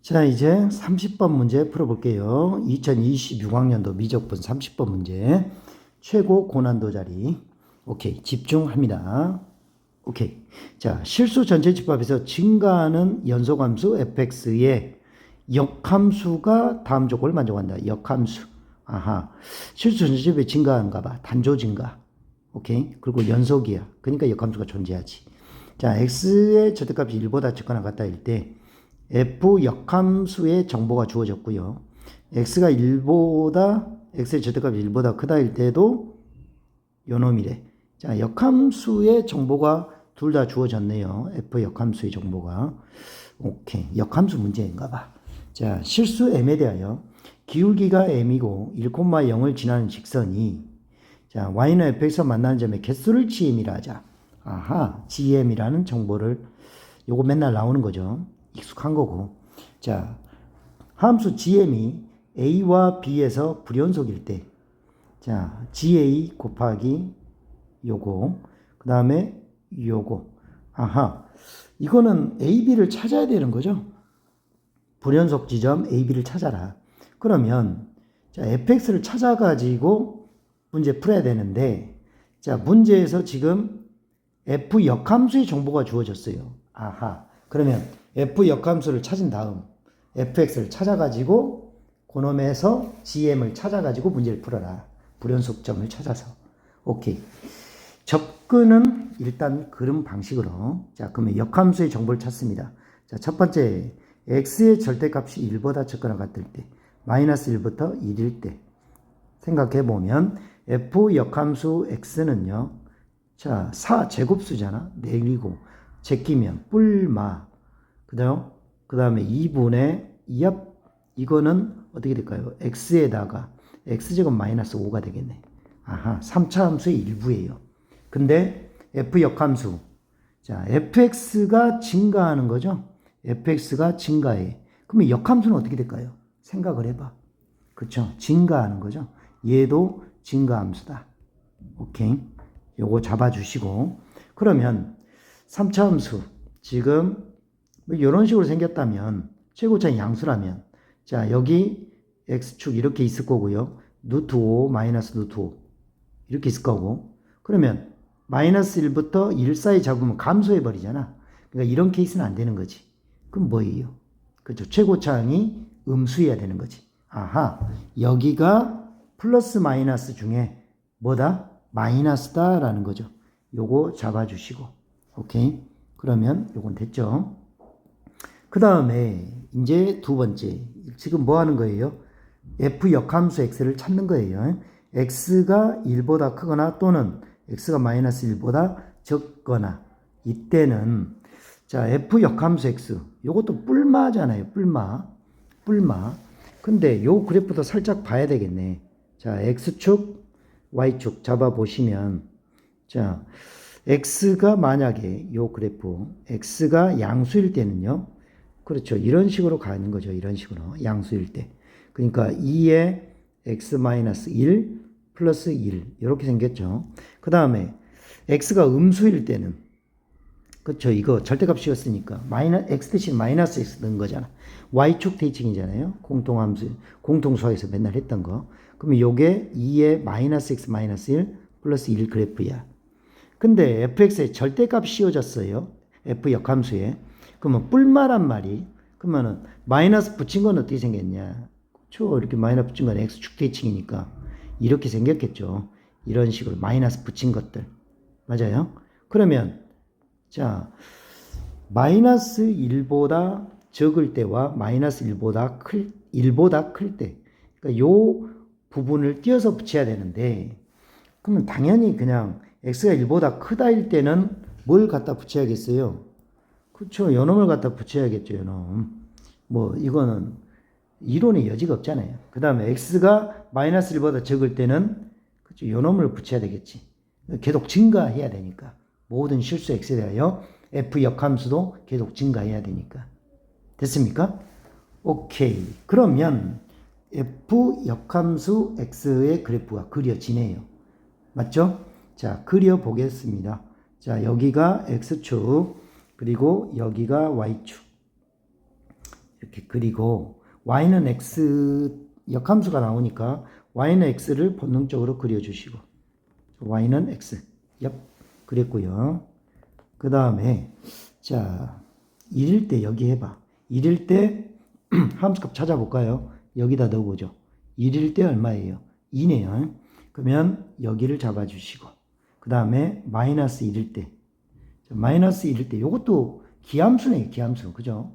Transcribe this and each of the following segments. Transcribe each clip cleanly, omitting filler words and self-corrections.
자, 이제 30번 문제 풀어볼게요. 2026학년도 미적분 30번 문제. 최고 고난도 자리. 오케이. 집중합니다. 오케이. 자, 실수 전체 집합에서 증가하는 연소함수 fx의 역함수가 다음 조건을 만족한다. 역함수. 아하. 실수 전체 집합이 증가한가 봐. 단조 증가. 오케이. 그리고 연속이야. 그러니까 역함수가 존재하지. 자, x의 절대값이 1보다 적거나 같다일 때 f 역함수의 정보가 주어졌고요. x가 1보다 x의 절대값이 1보다 크다일 때도 요놈이래. 자, 역함수의 정보가 둘 다 주어졌네요. f 역함수의 정보가. 오케이. 역함수 문제인가 봐. 자, 실수 m에 대하여 기울기가 m이고 1,0을 지나는 직선이 자, y는 fx와 만나는 점의 개수를 gm이라 하자. 아하, gm이라는 정보를 요거 맨날 나오는 거죠. 익숙한 거고. 자, 함수 gm이 a와 b에서 불연속일 때, 자, ga 곱하기 요거, 그 다음에 요거. 아하, 이거는 a, b를 찾아야 되는 거죠. 불연속 지점 a, b를 찾아라. 그러면 자, fx를 찾아가지고 문제 풀어야 되는데, 자, 문제에서 지금 f 역함수의 정보가 주어졌어요. 아하, 그러면 f 역함수를 찾은 다음 fx를 찾아가지고 그놈에서 gm을 찾아가지고 문제를 풀어라. 불연속점을 찾아서. 오케이. 접근은 일단 그런 방식으로. 자, 그러면 역함수의 정보를 찾습니다. 자, 첫 번째 x의 절대값이 1보다 적거나 같을 때 마이너스 1부터 1일 때 생각해 보면 f 역함수 x는요. 자, 4 제곱수잖아. 내리고 제끼면 뿔마 그 다음에 2분의 2합, 이거는 어떻게 될까요? x에다가 x제곱 마이너스 5가 되겠네. 아하, 3차 함수의 일부예요. 근데 f 역함수, 자, fx가 증가하는 거죠? fx가 증가해. 그러면 역함수는 어떻게 될까요? 생각을 해봐. 그쵸? 증가하는 거죠? 얘도 증가함수다. 오케이. 요거 잡아주시고. 그러면 3차 함수, 지금 뭐 이런 식으로 생겼다면, 최고차의 양수라면, 자, 여기 x축 이렇게 있을 거고요. 루트 5 마이너스 루트 5 이렇게 있을 거고, 그러면 마이너스 1부터 1 사이 잡으면 감소해 버리잖아. 그러니까 이런 케이스는 안 되는 거지. 그럼 뭐예요? 그렇죠. 최고차항이 음수여야 되는 거지. 아하, 여기가 플러스 마이너스 중에 뭐다? 마이너스다라는 거죠. 요거 잡아주시고. 오케이. 그러면 요건 됐죠. 그 다음에 이제 두 번째, 지금 뭐 하는 거예요? f 역함수 x를 찾는 거예요. x가 1보다 크거나 또는 x가 마이너스 1보다 적거나 이때는 자, f 역함수 x, 요것도 뿔마잖아요. 뿔마. 근데 요 그래프도 살짝 봐야 되겠네. 자, x축 y축 잡아보시면, 자, x가 만약에 요 그래프 x가 양수일 때는요, 그렇죠. 이런 식으로 가는 거죠. 이런 식으로. 양수일 때. 그러니까 2에 x-1 플러스 1. 이렇게 생겼죠. 그 다음에 x가 음수일 때는, 그렇죠. 이거 절대값이었으니까 x 대신 마이너스 x 넣은 거잖아. y축 대칭이잖아요. 공통함수, 공통수학에서 맨날 했던 거. 그러면 요게 2에 마이너스 x 마이너스 1 플러스 1 그래프야. 근데 fx의 절대값 씌워졌어요. f 역함수에. 그러면 뿔마란 말이, 그러면은 마이너스 붙인 건 어떻게 생겼냐? 그렇죠. 이렇게 마이너스 붙인 건 x축 대칭이니까 이렇게 생겼겠죠. 이런 식으로 마이너스 붙인 것들. 맞아요? 그러면 자, 마이너스 1보다 적을 때와 마이너스 1보다 클 때, 그러니까 요 부분을 띄어서 붙여야 되는데, 그러면 당연히 그냥 x가 1보다 크다일 때는 뭘 갖다 붙여야겠어요? 그렇죠. 요놈을 갖다 붙여야겠죠. 요놈. 뭐 이거는 이론의 여지가 없잖아요. 그 다음에 x가 마이너스 1보다 적을 때는 그렇죠. 요놈을 붙여야 되겠지. 계속 증가해야 되니까. 모든 실수 x에 대하여 f 역함수도 계속 증가해야 되니까. 됐습니까? 오케이. 그러면 f 역함수 x의 그래프가 그려지네요. 맞죠? 자, 그려보겠습니다. 자, 여기가 x축, 그리고 여기가 y축. 이렇게 그리고 y는 x 역함수가 나오니까 y는 x를 본능적으로 그려주시고 y는 x 그랬고요. 그 다음에 자 1일 때 여기 해봐. 1일 때 함수값 찾아볼까요? 여기다 넣어보죠. 1일 때 얼마예요? 2네요. 그러면 여기를 잡아주시고 그 다음에 마이너스 1일 때 마이너스 1일 때 이것도 기함수네. 기함수 그죠?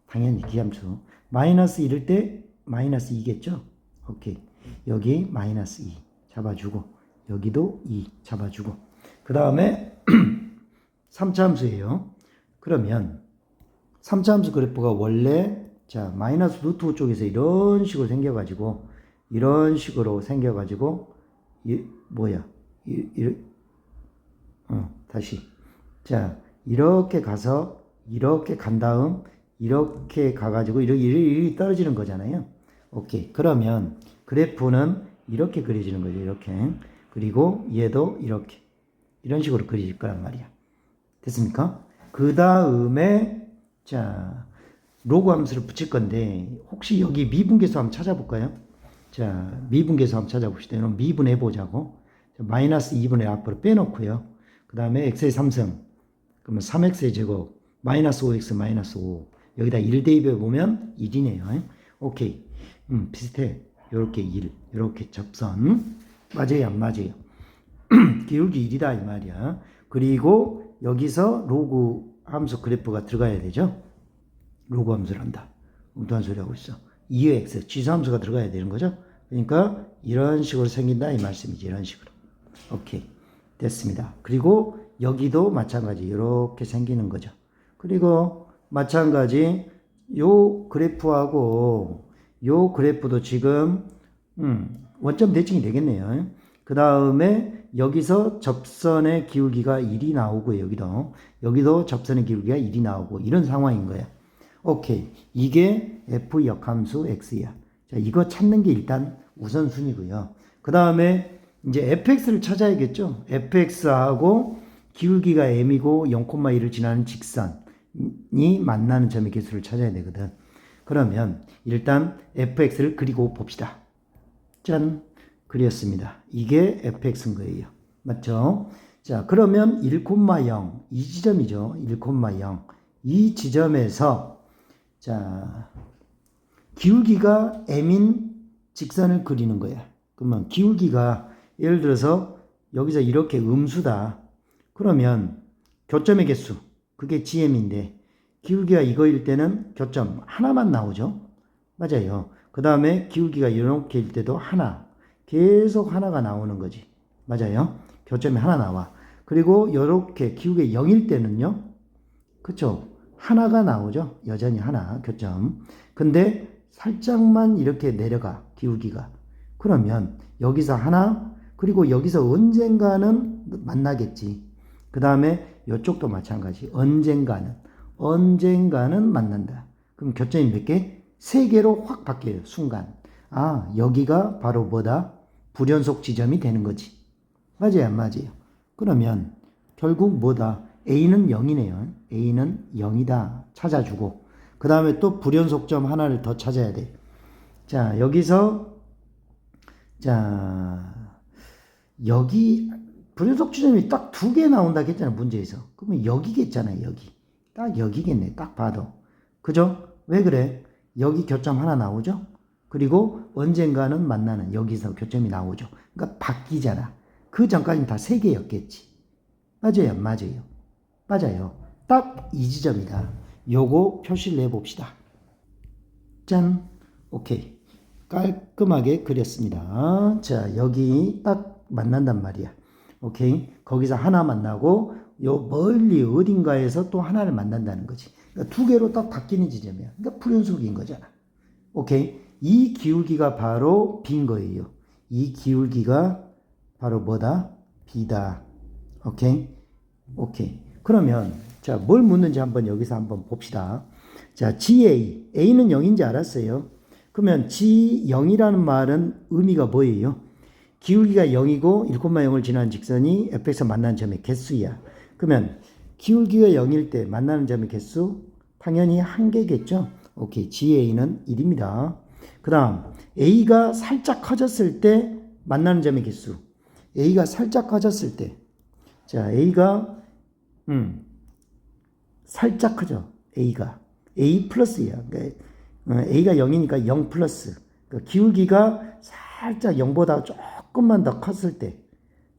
당연히 기함수. 마이너스 1일 때 마이너스 2겠죠? 오케이. 여기 마이너스 2 잡아주고 여기도 2 잡아주고 그 다음에 3차 함수예요. 그러면 3차 함수 그래프가 원래 자 마이너스 루트 5 쪽에서 이런 식으로 생겨가지고 다시 자 이렇게 가서 이렇게 간 다음 이렇게 가가지고 이렇게 떨어지는 거잖아요. 오케이. 그러면 그래프는 이렇게 그려지는 거죠. 이렇게. 그리고 얘도 이렇게 이런 식으로 그려질 거란 말이야. 됐습니까? 그 다음에 자 로그 함수를 붙일 건데 혹시 여기 미분계수 한번 찾아볼까요? 자 미분계수 한번 찾아봅시다. 그럼 미분해 보자고. 마이너스 2분의 앞으로 빼놓고요. 그 다음에 x의 3승 그러면 3x의 제곱 마이너스 5x 마이너스 5 여기다 1 대입해 보면 1이네요. 오케이. 비슷해. 요렇게 1 요렇게 접선 맞아요 안 맞아요? 기울기 1이다 이 말이야. 그리고 여기서 로그 함수 그래프가 들어가야 되죠. 로그 함수를 한다. 엉뚱한 소리 하고 있어. 2x 지수함수가 들어가야 되는 거죠. 그러니까 이런 식으로 생긴다 이 말씀이지. 이런 식으로. 오케이. 됐습니다. 그리고 여기도 마찬가지 이렇게 생기는 거죠. 그리고 마찬가지 요 그래프하고 요 그래프도 지금 원점 대칭이 되겠네요. 그 다음에 여기서 접선의 기울기가 1이 나오고 여기도 접선의 기울기가 1이 나오고 이런 상황인 거야. 오케이. 이게 f 역함수 x야. 자, 이거 찾는 게 일단 우선순위고요. 그 다음에 이제 fx를 찾아야겠죠. fx하고 기울기가 m이고 0,1을 지나는 직선이 만나는 점의 개수를 찾아야 되거든. 그러면 일단 fx를 그리고 봅시다. 짠! 그렸습니다. 이게 fx인 거예요. 맞죠? 자, 그러면 1,0 이 지점이죠. 1,0 이 지점에서 자 기울기가 m인 직선을 그리는 거야. 그러면 기울기가 예를 들어서 여기서 이렇게 음수다. 그러면 교점의 개수 그게 gm인데 기울기가 이거일 때는 교점 하나만 나오죠. 맞아요. 그 다음에 기울기가 이렇게일 때도 하나 계속 하나가 나오는 거지. 맞아요. 교점이 하나 나와. 그리고 이렇게 기울기 0일 때는요. 그쵸? 하나가 나오죠. 여전히 하나 교점. 근데 살짝만 이렇게 내려가 기울기가. 그러면 여기서 하나 그리고 여기서 언젠가는 만나겠지. 그 다음에 이쪽도 마찬가지. 언젠가는 만난다. 그럼 교점이 몇 개? 3개로 확 바뀌어요. 순간. 아 여기가 바로 뭐다? 불연속 지점이 되는 거지. 맞아요 안 맞아요? 그러면 결국 뭐다? A는 0이네요. A는 0이다. 찾아주고 그 다음에 또 불연속점 하나를 더 찾아야 돼. 자 여기서 자 여기 불연속 지점이 딱 2개 나온다 했잖아 문제에서. 그러면 여기겠잖아요. 여기 딱 여기겠네. 딱 봐도 그죠? 왜 그래? 여기 교점 하나 나오죠? 그리고 언젠가는 만나는 여기서 교점이 나오죠. 그러니까 바뀌잖아. 그 전까지는 다 3개였겠지. 맞아요? 안 맞아요? 맞아요. 딱 이 지점이다. 요거 표시를 해봅시다. 짠. 오케이. 깔끔하게 그렸습니다. 자, 여기 딱 만난단 말이야. 오케이. 거기서 하나 만나고 요 멀리 어딘가에서 또 하나를 만난다는 거지. 그러니까 2개로 딱 바뀌는 지점이야. 그러니까 불연속인 거잖아. 오케이. 이 기울기가 바로 B인 거예요. 이 기울기가 바로 뭐다? B다. 오케이. 오케이. 그러면 자, 뭘 묻는지 한번 여기서 한번 봅시다. 자, GA. A는 0인지 알았어요. 그러면 G0이라는 말은 의미가 뭐예요? 기울기가 0이고 1,0을 지나는 직선이 fx에서 만나는 점의 개수야. 그러면 기울기가 0일 때 만나는 점의 개수 당연히 1개겠죠. 오케이. GA는 1입니다. 그 다음, A가 살짝 커졌을 때 만나는 점의 개수. A가 살짝 커졌을 때. 자, A가, 살짝 커져. A가. A 플러스야. 그러니까 A가 0이니까 0 플러스. 그러니까 기울기가 살짝 0보다 조금만 더 컸을 때.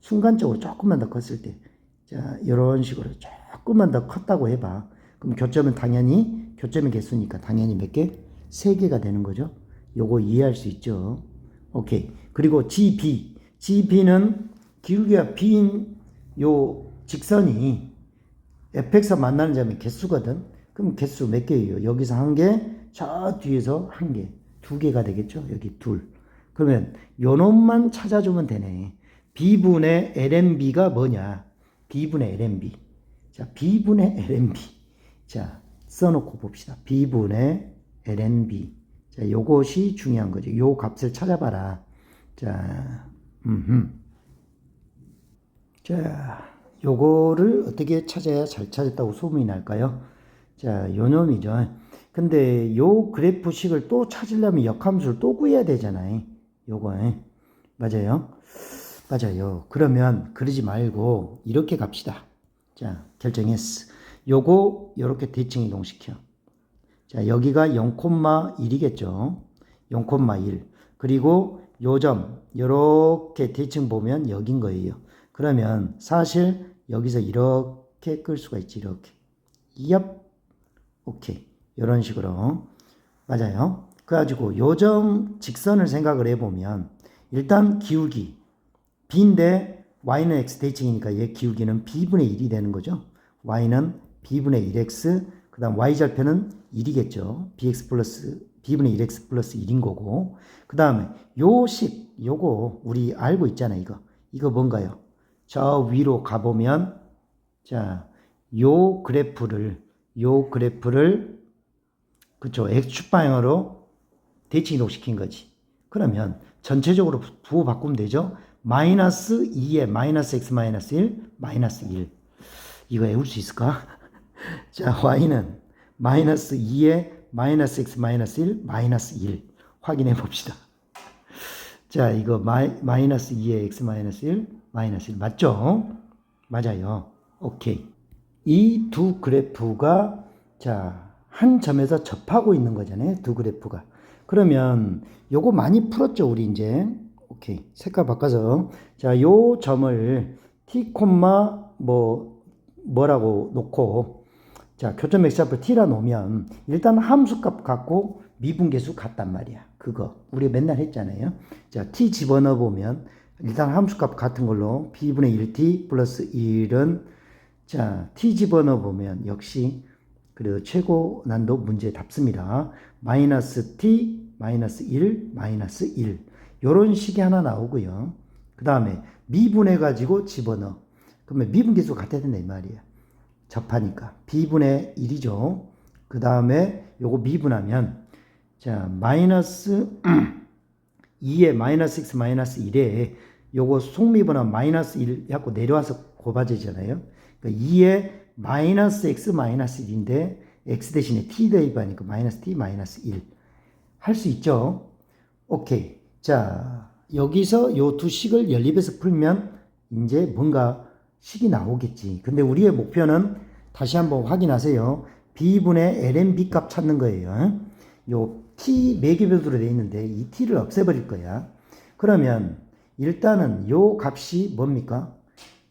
순간적으로 조금만 더 컸을 때. 자, 이런 식으로 조금만 더 컸다고 해봐. 그럼 교점은 당연히, 교점의 개수니까 당연히 몇 개? 3개가 되는 거죠. 요거 이해할 수 있죠. 오케이. 그리고 GB. GB는 기울기가 B인 요 직선이 fx와 만나는 점의 개수거든. 그럼 개수 몇 개예요? 여기서 한 개, 저 뒤에서 한 개, 2개가 되겠죠. 여기 둘. 그러면 요 놈만 찾아주면 되네. B분의 LNB가 뭐냐? B분의 LNB. 자, B분의 LNB. 자, 써놓고 봅시다. B분의 LNB. 자, 요것이 중요한 거죠. 요 값을 찾아봐라. 자, 자, 요거를 어떻게 찾아야 잘 찾았다고 소문이 날까요? 자, 요 놈이죠. 근데 요 그래프식을 또 찾으려면 역함수를 또 구해야 되잖아요. 요거. 맞아요? 맞아요. 그러면 그러지 말고 이렇게 갑시다. 자, 결정했어. 요거 요렇게 대칭 이동시켜. 자, 여기가 0,1이겠죠. 0,1. 그리고 요 점 요렇게 대칭 보면 여긴 거예요. 그러면 사실 여기서 이렇게 끌 수가 있지. 이렇게. 얍. 오케이. 이런 식으로. 맞아요. 그래가지고 요점 직선을 생각을 해보면 일단 기울기 b인데 y는 x 대칭이니까 얘 기울기는 b분의 1이 되는 거죠. y는 b분의 1x 그 다음 y절편은 1이겠죠. bx 플러스 b분의 1x 플러스 1인 거고 그 다음에 요식 요거 우리 알고 있잖아요. 이거 뭔가요? 저 위로 가보면 자 요 그래프를 그쵸 x축 방향으로 대칭 이동시킨 거지. 그러면 전체적으로 부호 바꾸면 되죠. 마이너스 2에 마이너스 x 마이너스 1 마이너스 1 이거 외울 수 있을까? 자 y는 마이너스 2에 마이너스 x 마이너스 1 마이너스 1 확인해 봅시다. 자 이거 마이너스 2에 x 마이너스 1 마이너스 1 맞죠? 맞아요. 오케이. 이 두 그래프가 자 한 점에서 접하고 있는 거잖아요. 두 그래프가. 그러면 요거 많이 풀었죠, 우리 이제. 오케이. 색깔 바꿔서 자, 요 점을 t, 뭐라고 놓고 자, 교점 x좌표 t라 놓으면 일단 함수값 갖고 미분계수 같단 말이야. 그거 우리 맨날 했잖아요. 자, t 집어넣어 보면 일단 함수값 같은 걸로 b분의 1t 플러스 1은 자, t 집어넣어 보면 역시 그리고 최고 난도 문제 답습니다. 마이너스 t, 마이너스 1, 마이너스 1. 요런 식이 하나 나오고요. 그 다음에 미분해가지고 집어넣어. 그러면 미분계수 같아야 된다 이 말이에요. 접하니까. b분의 1이죠. 그 다음에 요거 미분하면 자, 마이너스 2에 마이너스 x 마이너스 1에 요거 속미분하면 마이너스 1 해갖고 내려와서 곱아지잖아요. 그러니까 2에 마이너스 x 마이너스 1인데 x 대신에 t 대입하니까 마이너스 t 마이너스 1 할 수 있죠. 오케이. 자 여기서 요 두 식을 연립해서 풀면 이제 뭔가 식이 나오겠지. 근데 우리의 목표는 다시 한번 확인하세요. b분의 lnb 값 찾는 거예요. 요 t 매개별도로 되어 있는데 이 t를 없애버릴 거야. 그러면 일단은 요 값이 뭡니까?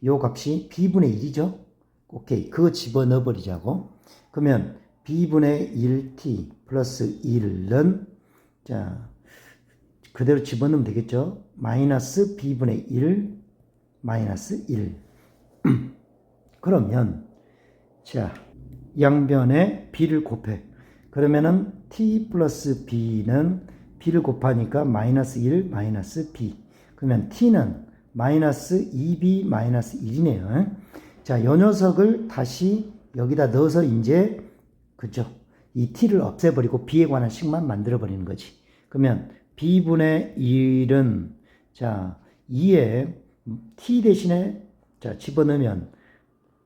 요 값이 b분의 1이죠. 오케이. 그거 집어넣어 버리자고. 그러면 b분의 1t 플러스 1은 자 그대로 집어넣으면 되겠죠. 마이너스 b분의 1 마이너스 1 그러면 자 양변에 b를 곱해. 그러면은 t 플러스 b는 b를 곱하니까 마이너스 1 마이너스 b 그러면 t는 마이너스 2b 마이너스 1이네요. 자, 요 녀석을 다시 여기다 넣어서 이제 그죠? 이 t를 없애버리고 b에 관한 식만 만들어버리는 거지. 그러면 b분의 1은 자 2에 t 대신에 자 집어넣으면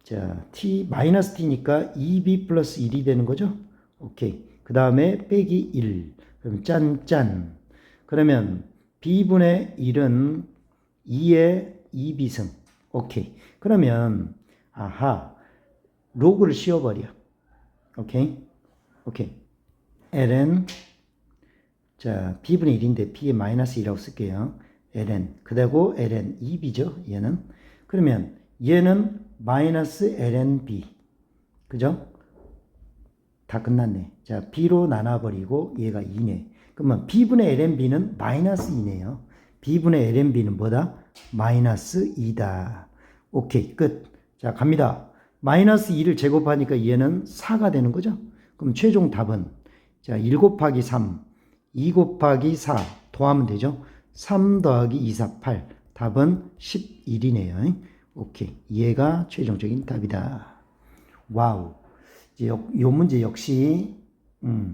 자 t 마이너스 t니까 2b 플러스 1이 되는 거죠. 오케이. 그 그 다음에 빼기 1. 그럼 짠짠. 그러면 b분의 1은 2의 2비승. 오케이. 그러면 아하. 로그를 씌워버려. 오케이. 오케이. ln 자 b분의 1인데 b의 마이너스 2라고 쓸게요. ln 그리고 ln 2b죠. 얘는. 그러면 얘는 마이너스 ln b. 그죠? 다 끝났네. 자, b로 나눠버리고 얘가 2네. 그러면 b분의 lnb는 마이너스 2네요. b분의 lnb는 뭐다? 마이너스 2다. 오케이, 끝. 자, 갑니다. 마이너스 2를 제곱하니까 얘는 4가 되는 거죠? 그럼 최종 답은 자, 1 곱하기 3, 2 곱하기 4 더하면 되죠? 3 더하기 2, 4, 8. 답은 11이네요. 오케이. 얘가 최종적인 답이다. 와우. 이제 요 문제 역시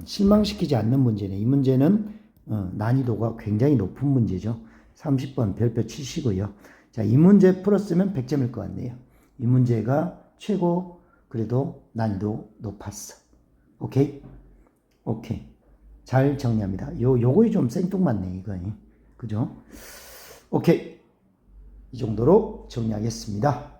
실망시키지 않는 문제네. 이 문제는 난이도가 굉장히 높은 문제죠. 30번 별표 치시고요. 자, 이 문제 풀었으면 100점일 것 같네요. 이 문제가 최고 그래도 난이도 높았어. 오케이? 오케이. 잘 정리합니다. 요거이 좀 생뚱맞네, 이거. 그죠? 오케이. 이 정도로 정리하겠습니다.